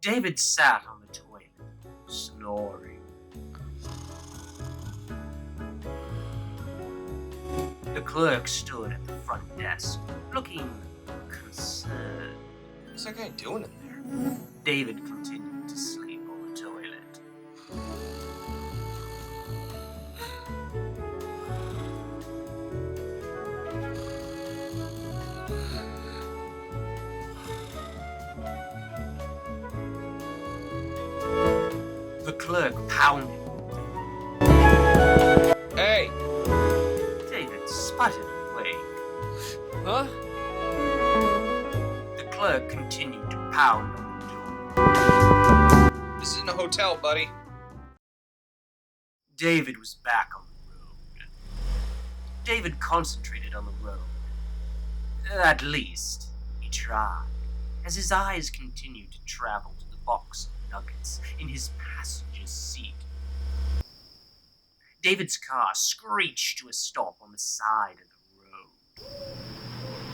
David sat on the toilet, snoring. The clerk stood at the front desk, looking concerned. What's that guy doing in there? David continued to sleep on the toilet. The clerk pounded. Hey! David sputtered awake. Huh? The clerk continued to pound on the door. This isn't a hotel, buddy. David was back on the road. David concentrated on the road. At least, he tried, as his eyes continued to travel to the box of nuggets in his passenger's seat. David's car screeched to a stop on the side of the road.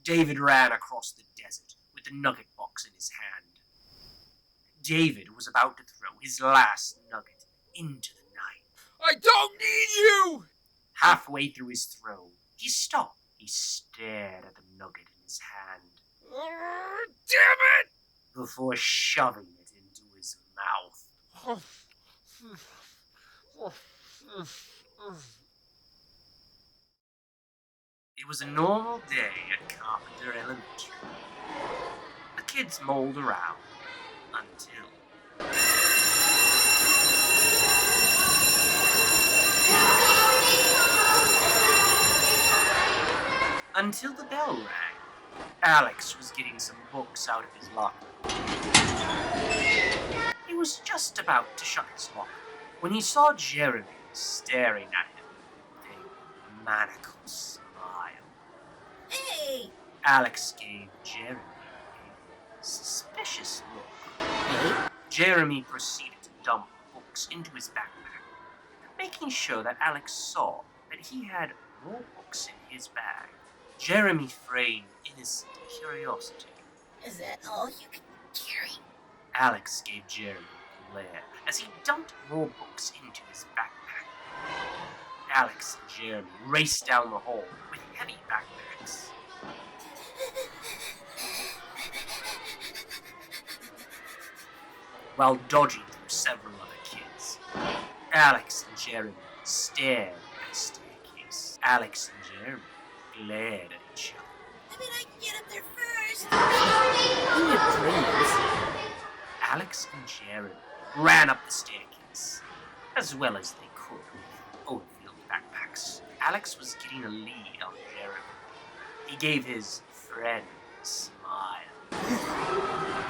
David ran across the desert with the nugget box in his hand. David was about to throw his last nugget into the night. I don't need you! Halfway through his throw, he stopped. He stared at the nugget in his hand. Damn it! Before shoving it into his mouth. It was a normal day at Carpenter Elementary. The kids mulled around until the bell rang. Alex was getting some books out of his locker. He was just about to shut his locker when he saw Jeremy staring at him with a maniacal smile. Hey! Alex gave Jeremy a suspicious look. Hey? Jeremy proceeded to dump books into his backpack, making sure that Alex saw that he had more books in his bag. Jeremy feigned innocent curiosity. Is that all you can carry? Alex gave Jeremy a glare as he dumped more books into his backpack. Alex and Jeremy raced down the hall with heavy backpacks. While dodging through several other kids, Alex and Jeremy stared at the staircase. Alex and Jeremy glared at each other. I mean, I can get up there first. Alex and Jeremy ran up the staircase, as well as they could with overfilled backpacks. Alex was getting a lead on Jeremy. He gave his friend a smile.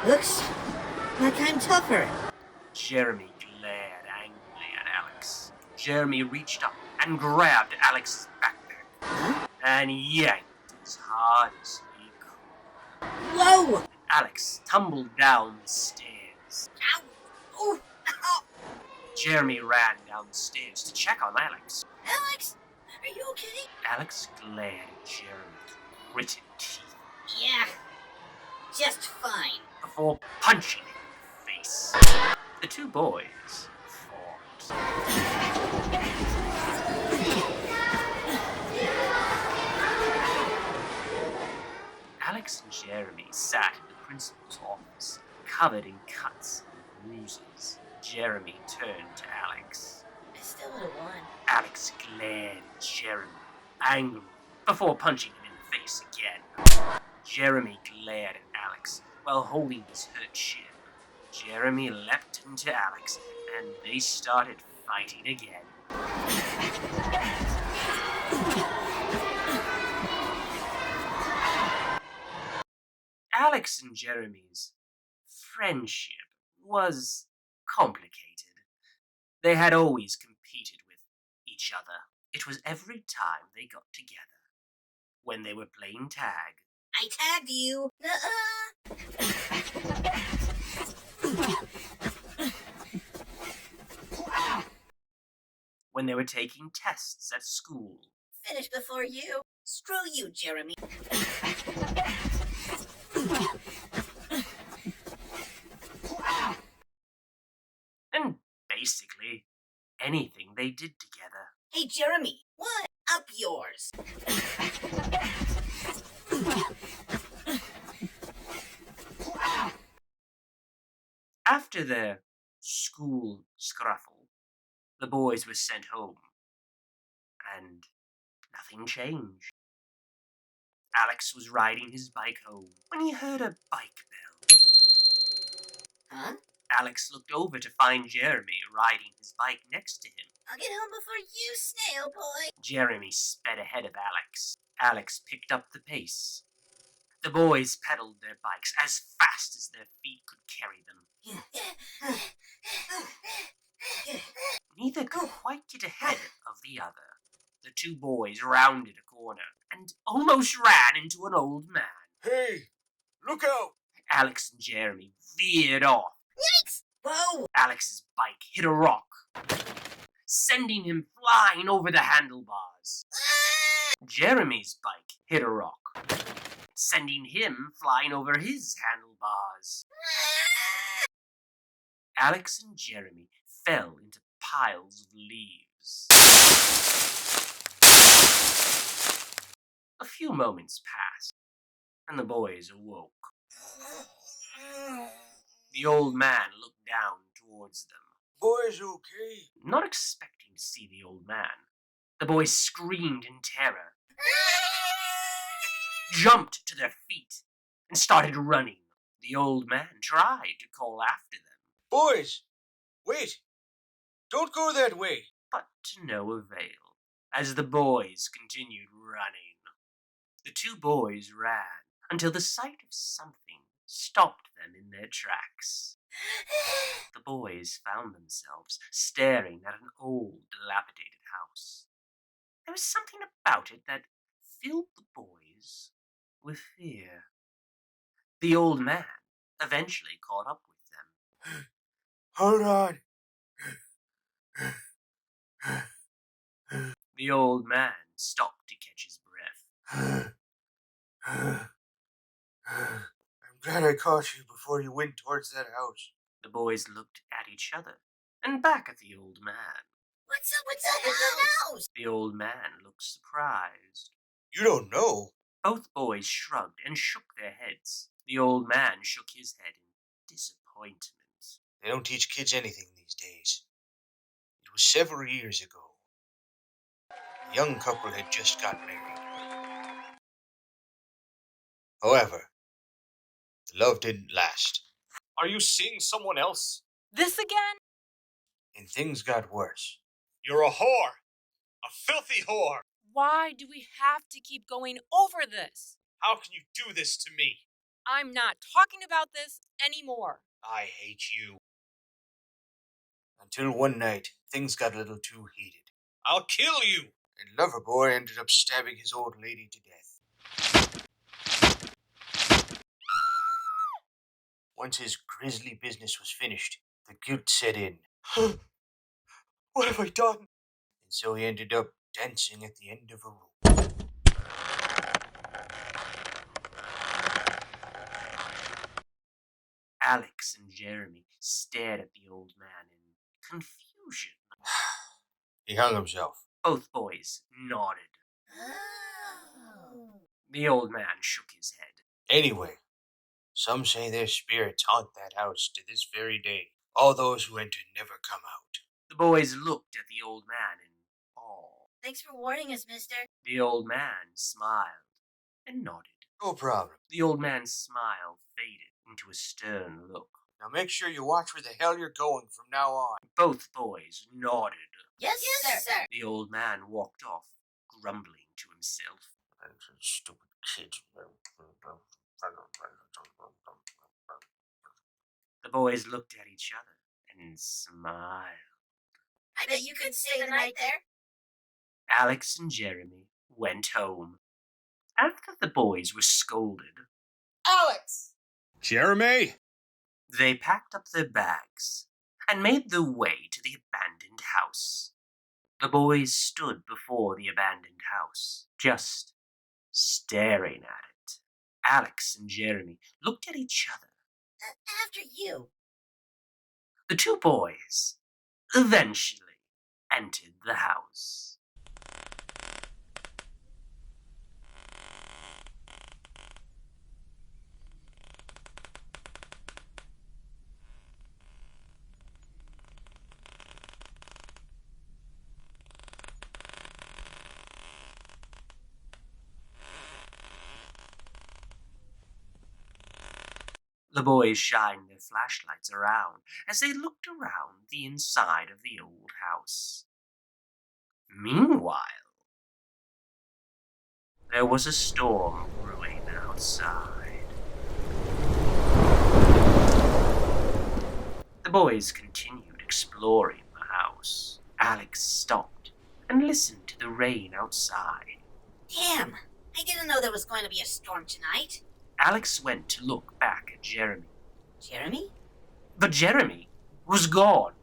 Looks like I'm tougher. Jeremy glared angrily at Alex. Jeremy reached up and grabbed Alex's backpack and yanked as hard as he could. Whoa! Alex tumbled down the stairs. Ow! Oh! Ow! Jeremy ran down the stairs to check on Alex. Alex, are you okay? Alex glared at Jeremy with gritted teeth Yeah, just fine. before punching him in the face. The two boys fought. Alex and Jeremy sat in the principal's office, covered in cuts and bruises. Jeremy turned to Alex. I still would have won. Alex glared at Jeremy, angrily, before punching him in the face again. Jeremy glared at Alex while holding his hurt shin. Jeremy leapt into Alex, and they started fighting again. Alex and Jeremy's friendship was complicated. They had always competed with each other. It was every time they got together. When they were playing tag, I tagged you. when they were taking tests at school, Finished before you. Screw you, Jeremy. And basically, anything they did together. Hey, Jeremy, what? Up yours. After their school scruffle, the boys were sent home, and nothing changed. Alex was riding his bike home when he heard a bike bell. Huh? Alex looked over to find Jeremy riding his bike next to him. I'll get home before you, snail boy. Jeremy sped ahead of Alex. Alex picked up the pace. The boys pedaled their bikes as fast as their feet could carry them. Neither could quite get ahead of the other. The two boys rounded a corner and almost ran into an old man. Hey, look out! Alex and Jeremy veered off. Yikes! Whoa! Alex's bike hit a rock, sending him flying over the handlebars. Jeremy's bike hit a rock, sending him flying over his handlebars. Alex and Jeremy fell into piles of leaves. A few moments passed, and the boys awoke. The old man looked down towards them. Boys, okay? Not expecting to see the old man, the boys screamed in terror, jumped to their feet, and started running. The old man tried to call after them, Boys, wait! Don't go that way! but to no avail, as the boys continued running. The two boys ran until the sight of something stopped them in their tracks. The boys found themselves staring at an old, dilapidated house. There was something about it that filled the boys with fear. The old man eventually caught up with them. Hold on! The old man stopped to catch his breath. I'm glad I caught you before you went towards that house. The boys looked at each other and back at the old man. What's up with the house? The old man looked surprised. You don't know? Both boys shrugged and shook their heads. The old man shook his head in disappointment. They don't teach kids anything these days. It was several years ago. A young couple had just got married. However, the love didn't last, Are you seeing someone else? This again? and things got worse. You're a whore! A filthy whore! Why do we have to keep going over this? How can you do this to me? I'm not talking about this anymore. I hate you. Until one night, things got a little too heated, I'll kill you! and Loverboy ended up stabbing his old lady to death. Once his grisly business was finished, the guilt set in. What have I done? And so he ended up dancing at the end of a rope. Alex and Jeremy stared at the old man in confusion. He hung himself. Both boys nodded. Oh. The old man shook his head. Anyway, some say their spirits haunt that house to this very day. All those who enter never come out. The boys looked at the old man in awe. Thanks for warning us, mister. The old man smiled and nodded. No problem. The old man's smile faded into a stern look. Now make sure you watch where the hell you're going from now on. Both boys nodded. Yes, sir. The old man walked off, grumbling to himself. Stupid kids. The boys looked at each other and smiled. I bet you could stay the night there. Alex and Jeremy went home. After the boys were scolded, Alex! Jeremy? they packed up their bags and made their way to the abandoned house. The boys stood before the abandoned house, just Staring at it, Alex and Jeremy looked at each other. After you. The two boys eventually entered the house. The boys shined their flashlights around as they looked around the inside of the old house. Meanwhile, there was a storm brewing outside. The boys continued exploring the house. Alex stopped and listened to the rain outside. Damn, I didn't know there was going to be a storm tonight. Alex went to look back at Jeremy. Jeremy? But Jeremy was gone.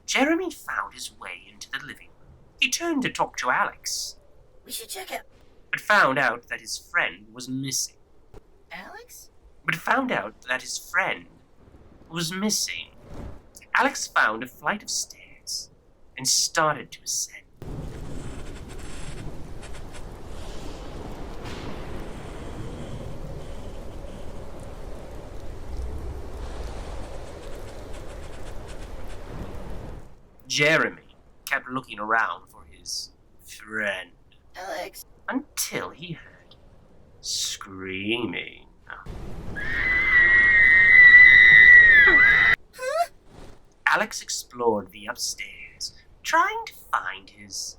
Jeremy found his way into the living room. He turned to talk to Alex, We should check it. but found out that his friend was missing. Alex? Alex found a flight of stairs and started to ascend. Jeremy kept looking around for his friend Alex? until he heard screaming. Huh? Alex explored the upstairs, trying to find his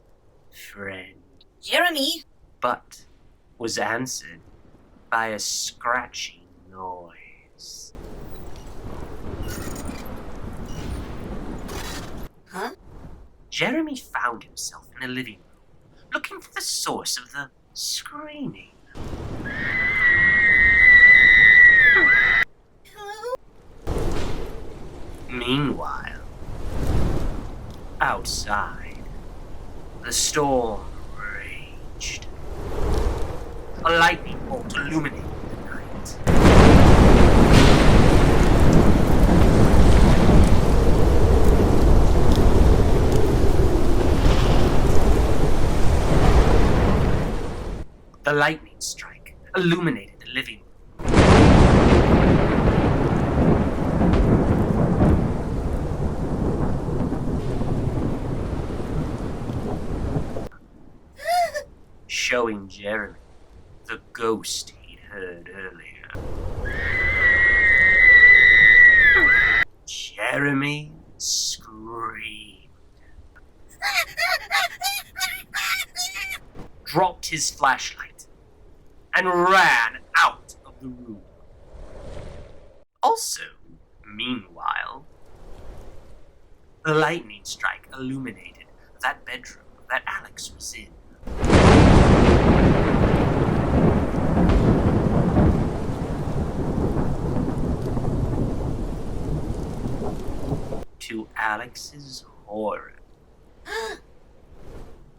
friend, Jeremy? but was answered by a scratching noise. Huh? Jeremy found himself in a living room, looking for the source of the screaming. Hello? Meanwhile, outside, the storm raged. A lightning bolt illuminated the night. The lightning strike illuminated the living room. Showing Jeremy the ghost he'd heard earlier. Jeremy screamed, dropped his flashlight, and ran out of the room. Also, meanwhile, the lightning strike illuminated that bedroom that Alex was in. To Alex's horror,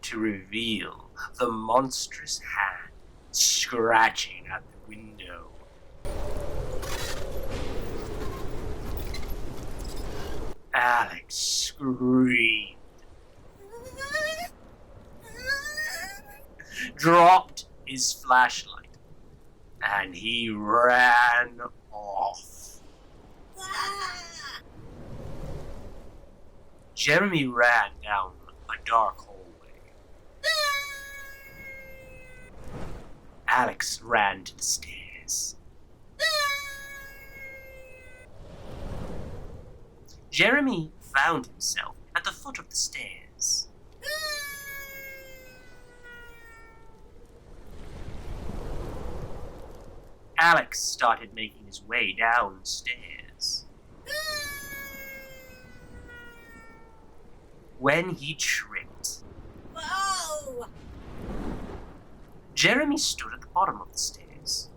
to reveal the monstrous hand scratching at the window. Alex screamed, dropped his flashlight, and he ran off. Jeremy ran down a dark hallway. Alex ran to the stairs. Jeremy found himself at the foot of the stairs. Alex started making his way downstairs. When he tripped, Whoa! Jeremy stood at the bottom of the stairs.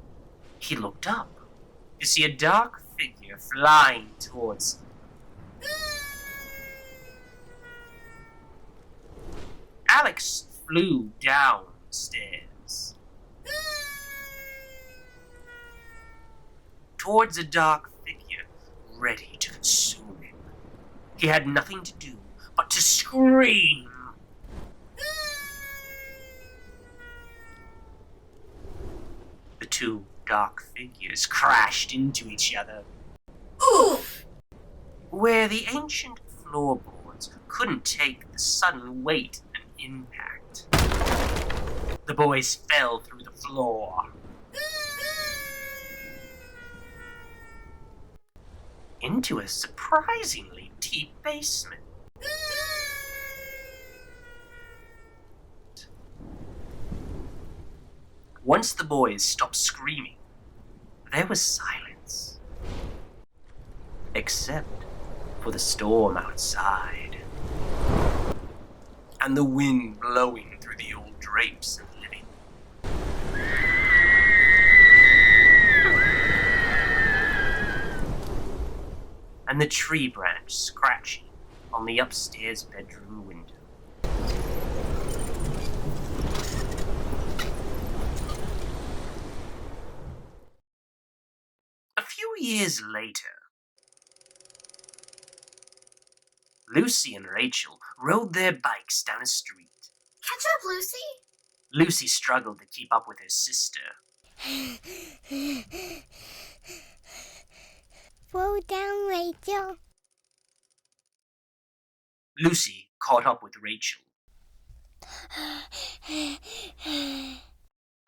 He looked up to see a dark figure flying towards him. Alex flew down the stairs. towards a dark figure ready to consume him. He had nothing to do but to scream. The two dark figures crashed into each other. Oof! Where the ancient floorboards couldn't take the sudden weight and impact. The boys fell through the floor. Into a surprisingly deep basement. Once the boys stopped screaming, there was silence. Except for the storm outside. And the wind blowing through the old drapes and living. And the tree branch scratching on the upstairs bedroom window. A few years later, Lucy and Rachael rode their bikes down a street. Catch up, Lucy. Lucy struggled to keep up with her sister. Slow down, Rachel. Lucy caught up with Rachael,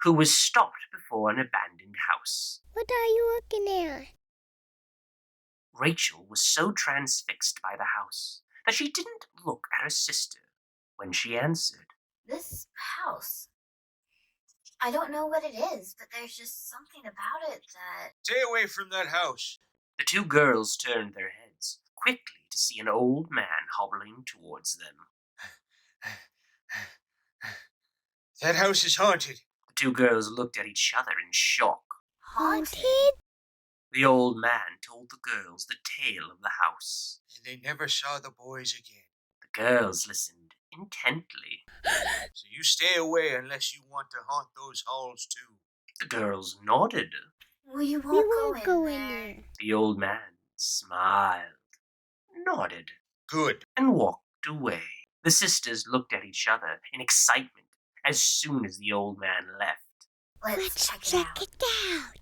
who was stopped before an abandoned house. What are you looking at? Rachael was so transfixed by the house that she didn't look at her sister when she answered. This house. I don't know what it is, but there's just something about it that... Stay away from that house. The two girls turned their heads quickly to see an old man hobbling towards them. That house is haunted. The two girls looked at each other in shock. Haunted? The old man told the girls the tale of the house. And they never saw the boys again. The girls listened intently. So you stay away unless you want to haunt those halls too. The girls nodded. We We won't go in there. The old man smiled, nodded, Good. and walked away. The sisters looked at each other in excitement as soon as the old man left. Let's check it out. Check it out.